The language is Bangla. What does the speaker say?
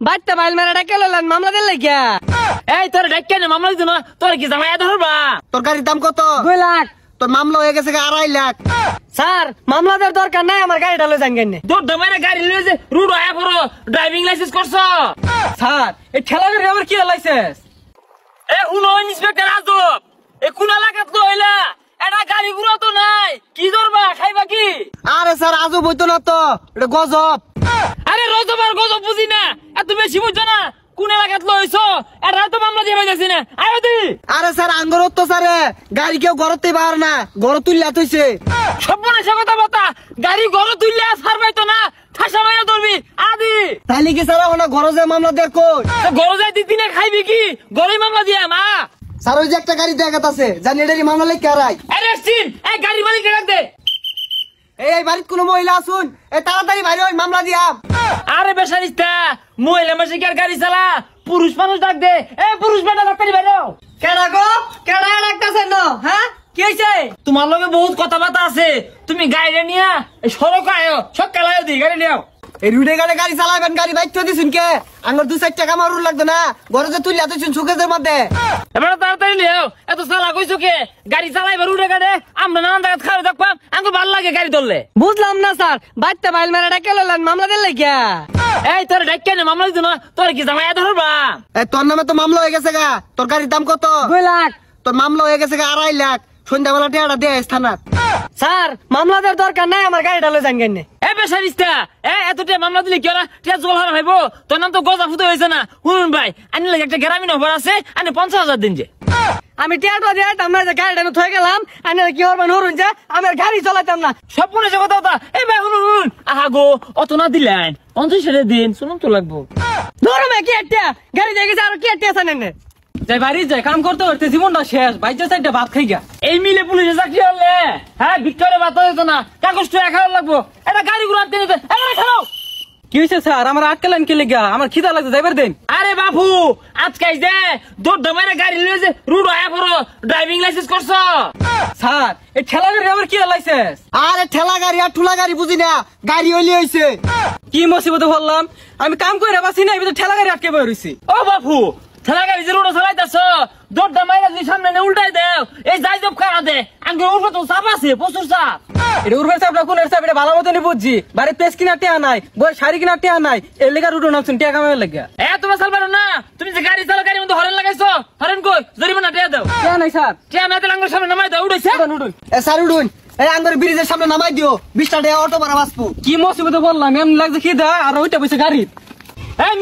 বাচ্চা বাইল মেরে ডাকে লইলেন মামলা দিল লাগিয়া। এই তোর ডাক্কে না মামলা দিছ না, তোর কি জামাই ধরবা? তোর গাড়ির দাম কত? 2 লাখ। তোর মামলা হয়ে গেছে 2.5 লাখ। স্যার মামলা দেওয়ার দরকার নাই, আমার গাড়িটা লই যান কেন? তোর দমাইরা গাড়ি লয়ে যে রুড আয়া পড়ো, ড্রাইভিং লাইসেন্স করছ? স্যার এই ঠেলা গাড়ি আবার কি লাইসেন্স? এ হুনো ইন্সপেক্টর আজব, এ কোন এলাকাত তো হইলা? এটা গাড়ি গুলো তো নাই, কি ধরবা খাইবা কি? আরে স্যার আজব হইতো না তো, এটা গজব। আরে রজব আর গজব বুঝি না, এত বেশি বুঝছো না? কোন এলাকাত লইছো? এটা তো মামলা দিয়ে পাইতাছি না, আয় দি। আরে স্যার আঙ্গরত তো স্যারে গাড়ি কেউ ঘরতে পার না, ঘর তুললা থইছে। সর্বনাশ কথা বতা, গাড়ি ঘর তুললে ছাড় পাইতো না, ঠাসা মাইরা ধরবি আদি। তাইলে কি স্যার ওনা ঘর যে মামলা দেয় কই? ঘর যাই দিনে খাইবি কি? ঘরেই মামলা দিয়া মা। স্যার ওই যে একটা গাড়ি দেখাত আছে, জানি এটারই মামলা লেখা রাই। আরে সিন, এই গাড়ি মালিক ডাক দে। এই বাড়িতে কোনো মহিলা আসুন, এই তাড়াতাড়ি বাইরে ওই মামলা দিয়াম। আরে বেসারিস্তা, মহিলা মাসে কি আর গাড়ি চালা? পুরুষ মানুষ ডাক দে। এ পুরুষ বেটা ডাক্তারি বাইরে। কেডা গো? কেডা ডাকতাছেন না? হ্যাঁ কি হইছে? তোমার লগে বহুত কথাবার্তা আছে, তুমি গাড়ি নিয়া সড়ক আয়ো, সকালে আয়ো দি গাড়ি নিয়াও। এই রুডে গাড়ি গাড়ি চালাবেন, গাড়ি বাইক দিছুন কে? আঙ্গর 2-4 টাকা মারুর লাগতো না, ঘরে যে তুললা তুইছুন সুকেজের মধ্যে। এবার তাড়াতাড়ি লিও, এত চালা কইছো কে? গাড়ি চালাইবার উড়ে গাড়ে আমরা নানান জায়গা খাওয়া দেখবাম, আমাকে ভালো লাগে গাড়ি ধরলে। বুঝলাম না স্যার, বাচ্চা বাইল মেরে ডাকে লইলেন মামলা দিল লাগিয়া। এই তোর ডাক্কে না মামলা দিছ না, তোর কি জামাই ধরবা? এই তোর নামে তো মামলা হয়ে গেছে গা। তোর গাড়ির দাম কত? 2 লাখ। তোর মামলা হয়ে গেছে 2.5 লাখ। সন্ধ্যাবেলা টেয়াটা দে থানাত। স্যার মামলা দেওয়ার দরকার নাই, আমার গাড়িটা লই যান কেন? এ বেসারিস্তা, এতটা মামলা দিলে কি ওরা টিয়া জল হারা ভাইবো? তোর নাম তো গজা ফুটে হয়েছে না। শুনুন ভাই, আনি লাগে একটা গ্রামীণ অফার আছে, আনি 50,000 দিন যে। আমি টিয়াটা দিয়ে আমরা যে গাড়িটা আমি থয়ে গেলাম, আমি কি হরবেন হরুন যে আমার গাড়ি চালাতাম না। সব মনে আছে কথা কথা। এই ভাই শুনুন, আহা গো অত না দিলেন, 50,000 দিন, শুনুন তো লাগবো। ধরো মে কি একটা গাড়ি দিয়ে গেছে, আর কি একটা আছে নেন? যাই বাড়ি যাই, কাম করতে করতে জীবনটা শেষ, বাইচা চাইটা ভাত খাই গা। এই মিলে পুলিশে চাকরি হলে হ্যাঁ ভিক্টোরিয়া ভাত হইতো না, কাগজ তো একা লাগবো। এটা গাড়ি গুলো আনতে নিতে খেলো। কি হয়েছে স্যার, আমার আটকালেন কি লেগা? আমার খিদা লাগছে, যাইবার দেন। আরে বাবু আজকে যে দৌড় দমাইরা গাড়ি লয়ে যে রুড আয়া পড়ো, ড্রাইভিং লাইসেন্স করছ? স্যার এই ঠেলা গাড়ি আবার কি লাইসেন্স? আরে ঠেলা গাড়ি আর ঠুলা গাড়ি বুঝি না, গাড়ি হইলি হইছে। কি মুসিবতে বললাম, আমি কাম করে বাসি না, আমি তো ঠেলা গাড়ি আটকে বই রইছি। ও বাবু ঠেলা গাড়ি যে রুড চালাইতেছ, দৌড় দমাইরা যদি সামনে না উল্টাই দেও, এই যাই জব খানা দে, আঙ্গুর উপরে তো চাপ আছে, প্রচুর চাপ। এটা উর্বের চাপ না কোনের চাপ, এটা ভালো মতনই বুঝছি। বাড়ির পেস কিনা টেয়া নাই, বই শাড়ি কিনা টেয়া নাই, এর লেগা রুটো নামছেন টেয়া কামাই লেগা। তোমার চালবার না, তুমি যে গাড়ি চালা গাড়ির মধ্যে হরেন লাগাইছো, হরেন কই জরিমানা টিয়া দাও। টেয়া নাই স্যার। টিয়া না দিলে আঙ্গুর সামনে নামাই দাও, উঠেছে। এ স্যার উঠুন, এই আঙ্গর ব্রিজের সামনে নামাই দিও, 20 টাকা অটো ভাড়া বাঁচবো। কি মুসিবতে বললাম, এমনি লাগছে খিদা আর ওইটা বসে গাড়ি। এই